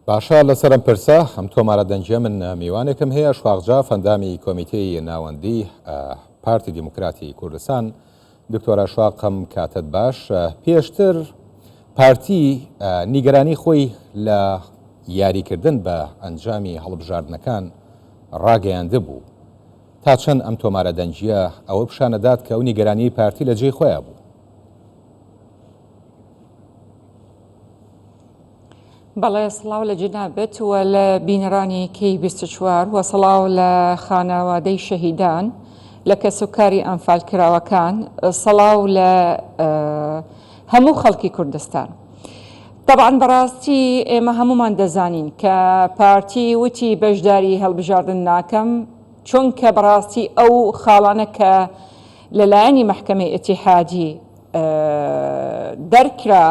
باشا لەسەرم پرسە ئەم تۆمارە دەنجە من میوانێکم هەیە شواغجا فەندامی کۆمیتەی ناوەندی پارتی دیموکراتی کوردستان دکتۆرە شواقم کاتت باش پێشتر پارتی نیگەرانی خۆی لە یاریکردن بە ئەنجامی هەڵبژاردنەکان ڕاگەیاندە بوو تا چەند ئەم تۆمارە دەنجیە ئەوە پیشانەدات کە ئەو نیگەرانی پارتی لە جێی خۆیان بوو. بەڵێ سڵاو لە جنابەت وە لە بینەرانێکی 24 وە سڵاو لە خانەوادەی شەهیدان لە کەسوکاری ئەنفال کراوەکان سڵاو لە هەموو خەڵکی کوردستان. طبعاً بەڕاستی ئێمە هەمومان دەزانین کە پارتی وتی بەشداری هەڵبژاردن ناکەم چونکە بەڕاستی ئەو خاڵانە کە لەلایەنی مەحکەمەی ئیتیحادی دەرکرا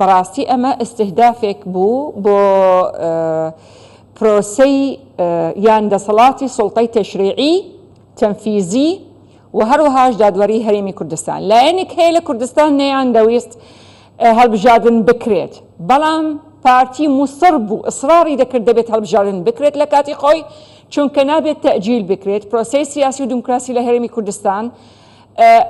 بەڕاستی ئەمە ئستهدافێک بوو بۆ پرۆسەی یان دەسەڵاتی سوڵتەی تەشریعی تەنفیزی و هەروەهاش دادوەری هەرێمی کوردستان. لایەنێک هەیە لە کوردستان نەیان دەویست هەڵبژاردن بکرێت، بەڵام پارتی موسڕ بوو ئیسراری دەکرد دەبێت هەڵبژاردن بکرێت لە کاتی خۆی چونکە نابێت تەئجیل بکرێت. پرۆسەی سیاسی و دیموکراسی لە هەرێمی کوردستان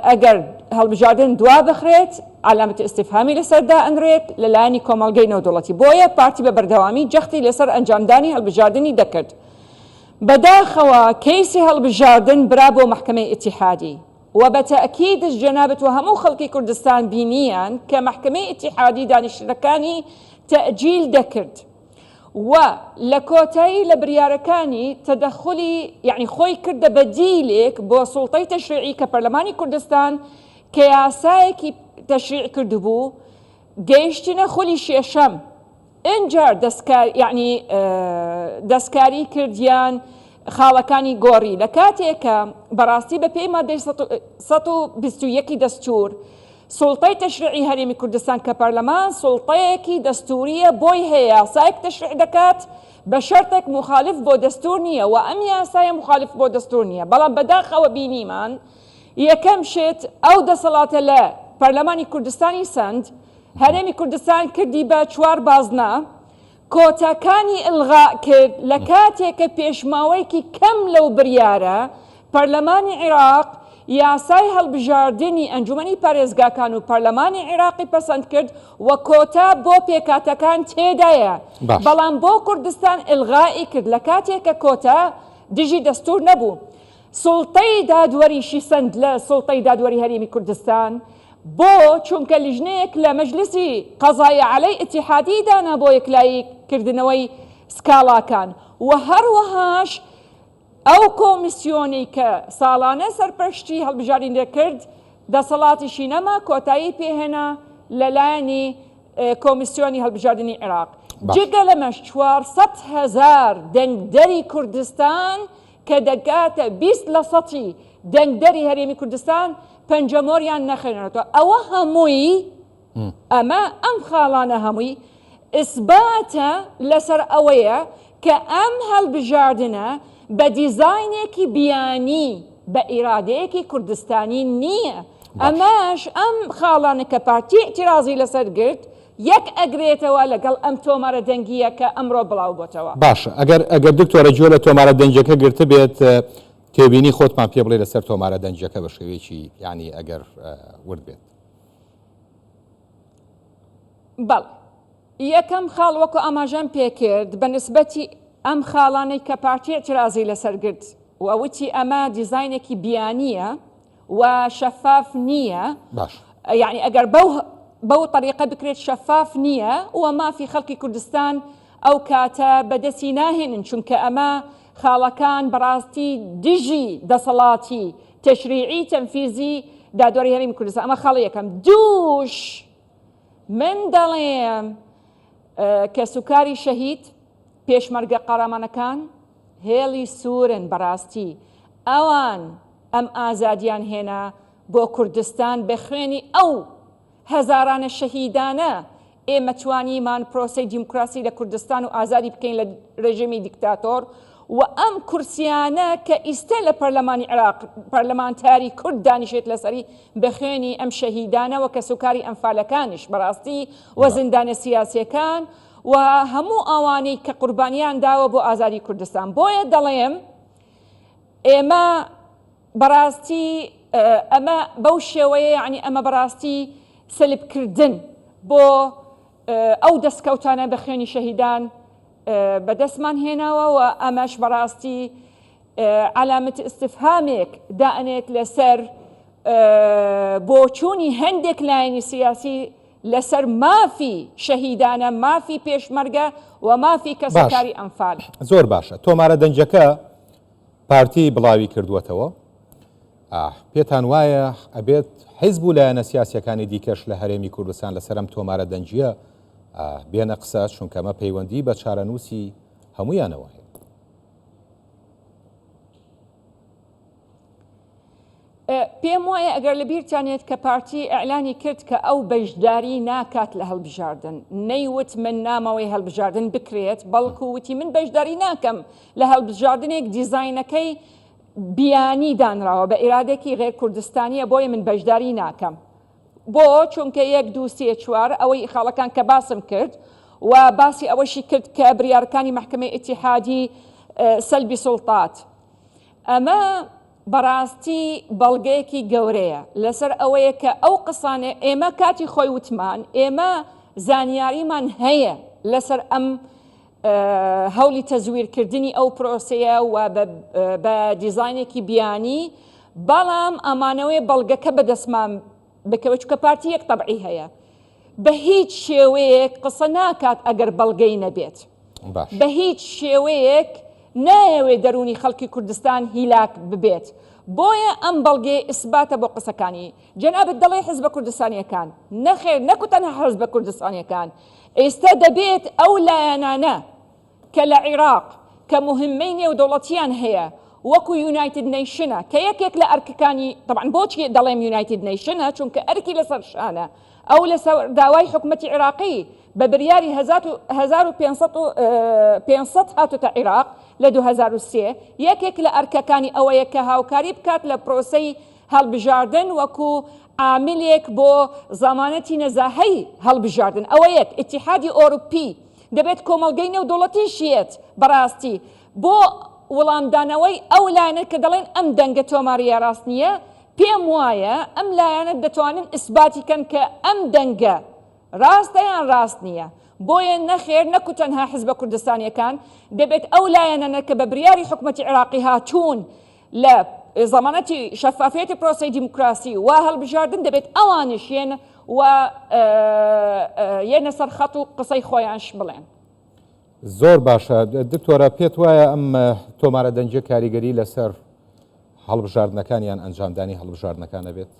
ئەگەر هەڵبژاردن دوا بخرێت علامەتی ئستیفهامی لەسەردا ئەنرێت لەلایەنی کۆمەڵگەی نێودوڵەتی، بۆیە پارتی بە بەردەوامی جەختی لەسەر ئەنجامدانی هەڵبژاردننی دەکرد. بەداخەوە کەیسی هەڵبژاردن برا بۆ مەحکەمەی ئیتیحادی و بە تەئکیدش جەنابەت و هەموو خەڵکی کوردستان بینیان کە مەحکەمەی ئیتیحادی دانیشتنەکانی تەئجیل دەکرد و لە کۆتایی لە بریارەکانی تەدەخلی یعنی خۆی کردە بەدیلێک بۆ سوڵتەی تەشریعی کە پەرلەمانی کوردستان کە یاسایەکی تەشریع کردبوو گەیشتنە خولی شێشەم ئینجار دەستکاری کردیان خاڵەکانی گۆڕی لە کاتێکە بەڕاستی بە پێی مادەی 121 دەستور سوڵتەی تەشریعی هەرێمی کوردستان کە پەرلەمان سوڵتەیەکی دەستوریە بۆی هەیە یاسایەک تەشریع دەکات بە شەرتێک مخالف بۆ دەستور نییە و ئەم یاسایە مخالف بۆ دەستور نییە، بەڵام بەداخەوە بینیمان یەکەم شت ئەو دەسەڵاتە لە پەرلەمانی کوردستانی سند هەرێمی کوردستان کردی بە 4 بازنە کۆتاکانی ئلغا کرد لە کاتێککە پێشماوەیەکی کەم لەو بریارە پەرلەمانی عێراق یاسای هەڵبژاردننی ئەنجومەنی پارێزگاکان و پەرلەمانی عێراقی پەسەند کرد و کۆتا بۆ پێکاتەکان تێدایە، بەڵام بۆ کوردستان ئلغایی کرد لە کاتێککە کۆتا دژی دەستور نەبوو. سوڵتەی دادوەریشی سند لە سوڵتەی دادوەری هەرێمی کوردستان بۆ چونکە لیژنەیەک لە مەجلسی قەزای عەلەی ئیتیحادی دانا بۆ یەکلاییکردنەوەی سکاڵاکان و هەروەهاش ئەو کۆمیسیۆنی کە ساڵانە سەرپەرشتی هەڵبژاردن دەکرد دەسەڵاتیشی نەما کۆتایی پێهێنا لەلایەنی کۆمیسیۆنی هەڵبژاردننی عێراق. جگە لەمەش 400,000 دەنگدەری کوردستان کە دەگاتە 20% دەنگدەری هەرێمی کوردستان پەنجەمۆریان نەخێنێتەوە. ئەوە هەمووی ئەمە ئەم خاڵانە هەمووی ئیسباتە لەسەر ئەوەیە کە ئەم هەڵبژاردنە بە دیزاینێکی بیانی بە ئیرادەیەکی کوردستانی نییە. ئەمەش ئەم خاڵانە کە پارتی ئێتیرازی لەسەر گرت یەک ئەگرێتەوە لەگەڵ ئەم تۆمارە دەنگیە کە ئەمڕۆ بڵاو بۆتەوە. باشە ئەگەر دکتۆرە جۆ لە تۆمارە دەنجەکە گرتە بێت تێبینی خۆتمان پێ بڵێ لەسەر تۆمارە دەنجەکە بە شێوەیەکی یعنی ئەگەر ورد بێت. بەڵێ یەکەم خاڵ وەکو ئاماژەم پێکرد بە نسبەتی ئەم خاڵانەی کە پارتی ئێتیرازی لەسەر گرت و وتی ئەمە دیزاینێکی بیانیە و شەفاف نییە، یعنی ئەگەر بەو طریقە بکرێت شەفاف نییە و مافی خەڵکی کوردستان ئەو کاتە بەدەستی ناهێنن چونکە ئەمە خاڵەکان بەڕاستی دژی دەسەڵاتی تەشریعی تەنفیزی دادوەری هەرێمی کوردستان. ئەمە خاڵی یەکەم. دووش من دەڵێم کە سوکاری شەهید پێشمەرگە قەرامانەکان هێڵی سوورن بەڕاستی ئەوان ئەم ئازادیان هێنا بۆ کوردستان بە خوێنی ئەو هەزارانە شەهیدانە ئێمە توانیمان پرۆسەی دیموکراسی لە کوردستان و ئازادی بکەین لە ڕێژیمی دیکتاتۆر و ئەم کورسیانە کە ئیستا لە پەرلەمانی عێراق پەرلەمانتاری کورد دانیشێت لەسەری بە خوێنی ئەم شەهیدانەوە کە سوکاری ئەنفالەکانش بەڕاستی و زیندانە سیاسیەکان و هەموو ئەوانەی کە قوربانیان داوە بۆ ئازادی کوردستان. بۆیە دەڵێم ئێمە بەڕاستی ئەمە بەو شێوەیە، یعنی ئەمە بەڕاستی سەلبکردن بۆ ئەو دەستکەوتانە بە خوێنی شەهیدان بەدەستمان هێناوە و ئەمەش بەڕاستی علامەت استفهامێک دائنێت لەسەر بۆچوونی هەندێک لایەنی سیاسی لەسەر مافی شەهیدانە، مافی پێشمەرگە و مافی کەسەکاری ئەنفال. زۆر باشە. تۆمارە دەنجەکە پارتی بڵاوی کردووەتەوە. پێتان وایە ئەبێت حیزب و لایەنە سیاسیەکانی دیکەش لە هەرێمی کوردستان لەسەرم تۆمارە دەنجیە بێنە قسە، چونکەمە پەیوەندی بە چارەنووسی هەمویانەوە هەیە؟ پێم وایە ئەگەر لە بیرتانێت کە پارتی ئەعلانی کرد کە ئەو بەشداری ناکات لە هەڵبژاردن، نەیوت من نامەوەی هەڵبژاردن بکرێت، بەڵکو وتی من بەشداری ناکەم لە هەڵبژاردنێک دیزاینەکەی بیانی دانراوە بە ئیرادێکی غێر کوردستانیە، بۆیە من بەشداری ناکەم. بۆ چونکە 1 2 3 4 ئەوەی خاڵەکان کە باسم کرد و باسی ئەوەشی کرد کە بریارەکانی محکمەی ئیتیحادی سەلبی سوڵتات. ئەمە بەڕاستی بەڵگەیەکی گەورەیە لەسەر ئەوەیە کە ئەو قسانێ ئێمە کاتی خۆی وتمان، ئێمە زانیاریمان هەیە لەسەر ئەم هەولی تەزویرکردنی ئەو پرۆسەیە و بە دیزاینێکی بیانی، بەڵام ئەمانەوەی بەڵگەکە بەدەستمان بکەوە چکە پارتی یەک تەبعی هەیە، بە هیچ شێوەیەک قسە ناکات ئەگەر بەڵگەی نەبێت، بە هیچ شێوەیەک نایەوێ دەرونی خەڵکی کوردستان هیلاک ببێت. بۆیە ئەم بەڵگەی ئیسباتە بۆ قسەکانی. جەنابەت دەڵێ حیزبە کوردستانیەکان، نەخێر نەکو تەنها حیزبە کوردستانیەکان، ئێستا دەبێت ئەو لایەنانە کە لە عێراق کە مهمەی نێودەوڵەتیان هەیە وەکو یونایتد نیشنە کە یەکێک لە ئەرکەکانی، طبعاً بۆچی دەڵێم یونایتد نیشنە؟ چونکە ئەرکی لەسەر شانە، ئەو لەسەر داوای حکومەتی عێراقی بە بریاری 1500 هاتوتە عێراق لە 2003 یەکێک لە ئەرکەکانی ئەوەیە کە هاوکاری بکات لە پرۆسەی هەڵبژاردن وەکو عاملێک بۆ زەمانەتی نەزاهەی هەڵبژاردن. ئەوە یەک. ئیتیحادی ئۆروپی دەبێت کۆمەڵگەی نێودەوڵەتی شێت بەڕاستی بۆ وەڵامدانەوەی ئەو لایەنە کە دەڵێن ئەم دەنگە تۆماریە ڕاست نییە. پێم وایە ئەم لایەنە دەتوانن ئیسباتی کەن کە ئەم دەنگە ڕاستە یان ڕاست نییە. بۆیە نەخێر نەکو تەنها حیزبە کوردستانیەکان دەبێت ئەو لایەنە کە بە بریاری حکومەتی عێراقی هاتوون لە زەمانەتی شەفافیەتی پرۆسەی دیموکراسی و هەڵبژاردن، دەبێت ئەوانش یێنە سەر خەت و قسەی خۆیانش بڵێن. زۆر باشە. دکتۆرە پێت وایە ئەم تۆمارە دەنجە کاریگەری لەسەر هەڵبژاردنەکانیان ئەنجامدانی هەڵبژاردنەکانە بێت؟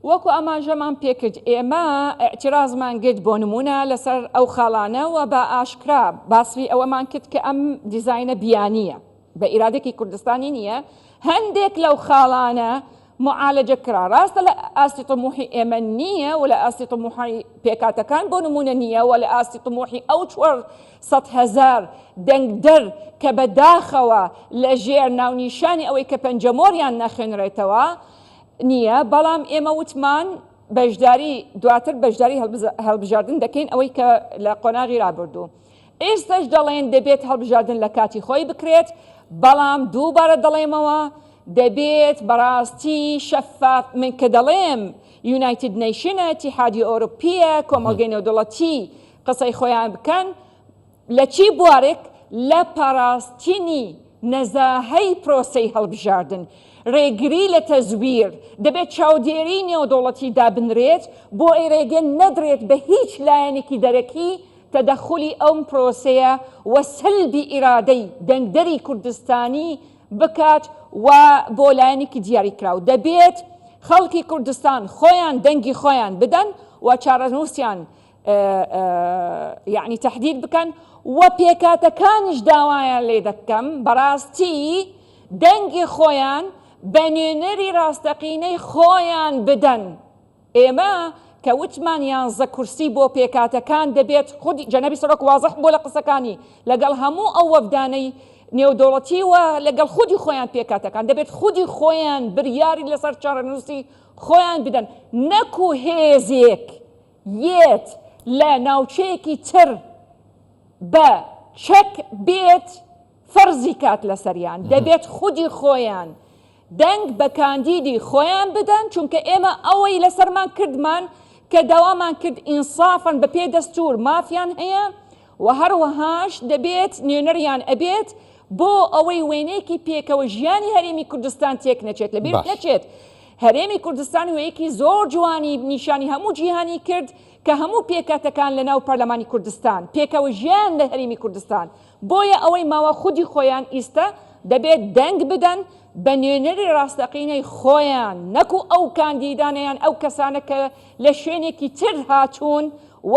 وەکو ئاماژەمان پێکرد، ئێمە ئێعتیرازمان گرت بۆ نمونە لەسەر ئەو خاڵانە و بە ئاشکرا باسی ئەوەمان کرد کە ئەم دیزاینە بیانیە بە ئیرادێکی کوردستانی نییە. هەندێک لەو خاڵانە معالەجە کرا، ڕاستە لە ئاستی طموحی ئێمە نییە و لە ئاستی طموحی پێکاتەکان بۆ نمونە نییە و لە ئاستی طموحی ئەو 400,000 دەنگدەر کە بەداخەوە لە ژێر ناونیشانی ئەوەی کە پەنجەمۆریان نەخوێنرێتەوە نییە. بەڵام ئێمە وتمان بەشداری دواتر بەشداری هەڵبژاردن دەکەین ئەوەی کە لە قۆناغی رابردوو. ئێستش دەڵێن دەبێت هەڵبژاردن لە کاتی خۆی بکرێت، بەڵام دووبارە دەڵێمەوە دەبێت بەڕاستی شەفاف، من کە دەڵێم یونایتد نیشنە، ئیتیحادی ئۆروپیە، کۆمەڵگەی نێودەوڵەتی قسەی خۆیان بکەن لە چی بوارێک؟ لە پاراستنی نەزاهەی پرۆسەی هەڵبژاردن، ڕێگری لە تەزویر، دەبێت چاودێری نێودەوڵەتی دابنرێت بۆ ئەی ڕێگە نەدرێت بە هیچ لایەنێکی دەرەکی تەدەخولی ئەم پرۆسەیە و سەلبی ئیرادەی دەنگدەری کوردستانی بکات و بۆ لایەنێکی دیاری کراو. دەبێت خەڵکی کوردستان خۆیان دەنگی خۆیان بدەن و چارەنووسیان یعنی تەحدید بکەن و پێکاتەکانیش داوایان لێ دەکەم بەڕاستی دەنگی خۆیان بە نوێنەری ڕاستەقینەی خۆیان بدەن. ئێمە کە وتمان 11 کورسی بۆ پێکاتەکان دەبێت خودی جەنەبی سەرۆک وازح بۆ لە قسەکانی لەگەڵ هەموو ئەو وەفدانەی نێودەوڵەتی و لەگەڵ خودی خۆیان پێکاتەکان دەبێت خودی خۆیان بریاری لەسەر چارەنووسی خۆیان بدەن، نەکو هێزێک یەت لە ناوچەیەکی تر بە چەک بێت فەرزی کات لەسەریان دەبێت خودی خۆیان دەنگ بە کاندیدی خۆیان بدەن چونکە ئێمە ئەوەی لەسەرمان کردمان کە داوامان کرد ئینسافن بە پێ دەستور مافیان هەیە و هەروەهاش دەبێت نوێنەریان ئەبێت بۆ ئەوەی وێنەیەکی پێکەوە ژیانی هەرێمی کوردستان تێک نەچێت لەبیر نەچێت هەرێمی کوردستان وەیەکی زۆر جوانی نیشانی هەموو جیهانی کرد کە هەموو پێکاتەکان لە ناو پەرلەمانی کوردستان پێکەوە ژیان لە هەرێمی کوردستان بۆیە ئەوەی ماوە خودی خۆیان ئیستا دەبێت دەنگ بدەن بە نوێنەری ڕاستەقینەی خۆیان نەکو ئەو کاندیدانیان ئەو کەسانە کە لە شوێنێکی تر هاتوون و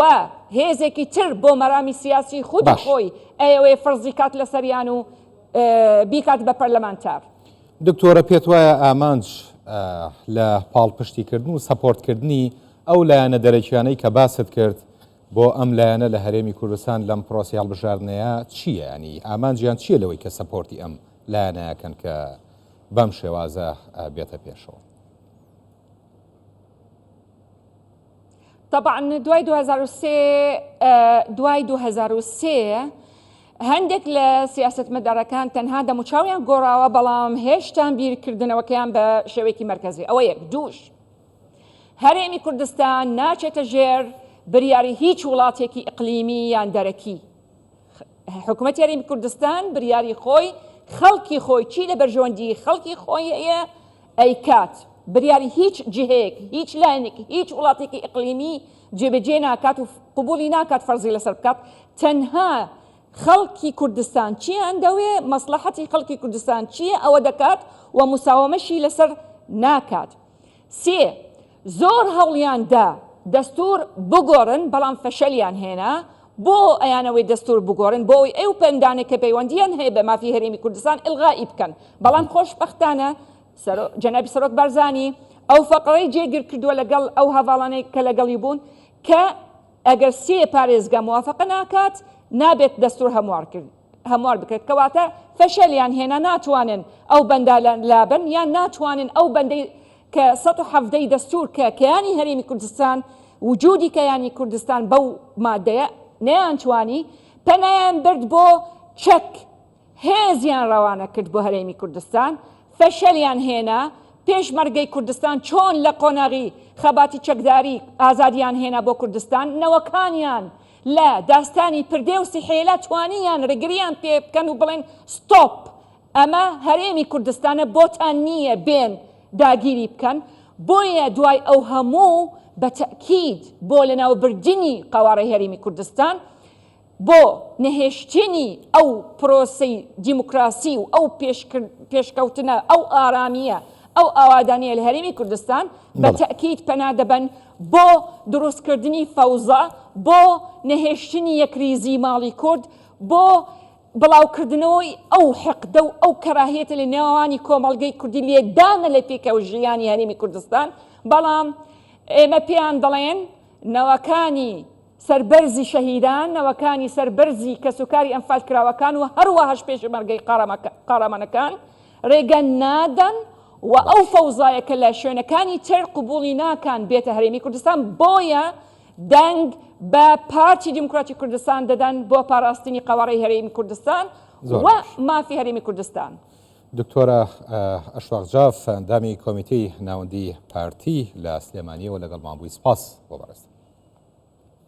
هێزێکی تر بۆ مەرامی سیاسی خودی خۆی ئەوەی فەرزی کات لەسەریان و بیکات بە پەرلەمانتار. دکتۆرە پێت وایە ئامانج لە پاڵپشتیکردن و سەپۆرتکردنی ئەو لایەنە دەرەکیانەی کە باست کرد بۆ ئەم لایەنە لە هەرێمی کوردستان لەم پرۆسی هەڵبژاردنەیە چییە؟ ینی ئامانجیان چییە لەوەی کە سەپۆرتی ئەم لایەنەکەن کە بەم شێوازە بێتە پێشەوە؟ طبعا دوای 2003 هەندێک لە سیاستمەدارەکان تەنها دەموچاویان گۆڕاوە بەڵام هێشتا بیرکردنەوەکەیان بە شێوەیەکی مەرکەزی ئەوە دووش هەرێمی کوردستان ناچێتە ژێر بریاری هیچ وڵاتێکی ئیقلیمی یان دەرەکی حکوومەتی هەرێمی کوردستان بریاری خۆی خەڵکی خۆی چی لە بەرژەوەندی خەڵکی خۆی هەیە ئەیکات بریاری هیچ جهەیەک هیچ لایەنێک هیچ وڵاتێکی ئیقلیمی جێبەجێ ناکات و قبولی ناکات فەرزی لەسەر بکات تەنها خەڵکی کوردستان چیان دەوێ مەسلحەتی خەڵکی کوردستان چییە ئەوە دەکات و مساوەمەشی لەسەر ناکات. سێ زۆر هەوڵیاندا دەستور بگۆڕن بەڵام فەشەلیان هێنا بۆ ئەیانەوەی دەستور بگۆڕن بۆ ئەو پەندانێک کە پەیوەندیان هەیە بە مافی هەرێمی کوردستان ئلغایی بکەن بەڵام خۆشبەختانە جەنابی سەرۆک بارزانی ئەو فەقەی جێگیر کردووە لەگەڵ ئەو هەواڵانەی کە لەگەڵی بوون کە ئەگەر سێ پارێزگا موافقە ناکات نابێت دەستور هەموار بکرێت کەواتە فەشەلیان هێنا ناتوانن ئەو بەندە لابن یان ناتوانن ئەو بەندەی کە ١٧٠ دەستور کە کەیانی هەرێمی کوردستان وجودی کەیانی کوردستان بەو مادەیە نەیانتوانی پەنایان برد بۆ چەک هێزیان ڕەوانە کرد بۆ هەرێمی کوردستان فەشەلیان هێنا پێشمەرگەی کوردستان چۆن لە قۆناغی خەباتی چەکداری ئازادیان هێنا بۆ کوردستان نەوەکانیان لە داستانی پردێ و سیحێلا توانیان ڕێگریان پێ بکەن و بڵێن ستۆپ ئەمە هەرێمی کوردستانە بۆتان نییە بێن داگیری بکەن بۆیە دوای ئەو هەموو بە تەکید بۆ لەناوبردنی قەوارەی هەرێمی کوردستان بۆ نەهێشتنی ئەو پرۆسەی دیموکراسی و ئەو پێشکەوتنە ئەو ئارامیە ئەو ئاوادانیە لە هەرێمی کوردستان بە تەکید پەنا دەبن بۆ دروستکردنی فەوزە بۆ نەهێشتنی یەکریزی ماڵی کورد بۆ بڵاوکردنەوەی ئەو حەقدە و ئەو کەراهێتە لە نێوانی کۆمەڵگەی کوردی لێدانە لە پێکەوە ژیانی هەرێمی کوردستان بەڵام ئێمە پێیان دەڵێن نەوەکانی سەربەرزی شەهیدان نەوەکانی سەربەرزی کەسوکاری ئەنفال کراوەکان و هەروەهاش پێشمەرگەی قارەمانەکان ڕێگە نادەن و ئەو فەوزایە کە لە شوێنەکانی تر قبولی ناکان بێتە هەرێمی کوردستان بۆیە دەنگ بە پارتی دیموکراتی کوردستان دەدەن بۆ پاراستنی قەوارەی هەرێمی کوردستان و مافی هەرێمی کوردستان. دکتۆرە ئەشواق جاف ئەندامی کۆمیتەی ناوەندی پارتی لە سلێمانیەوە لەگەڵمان بووی سپاس بۆ بەڕێز.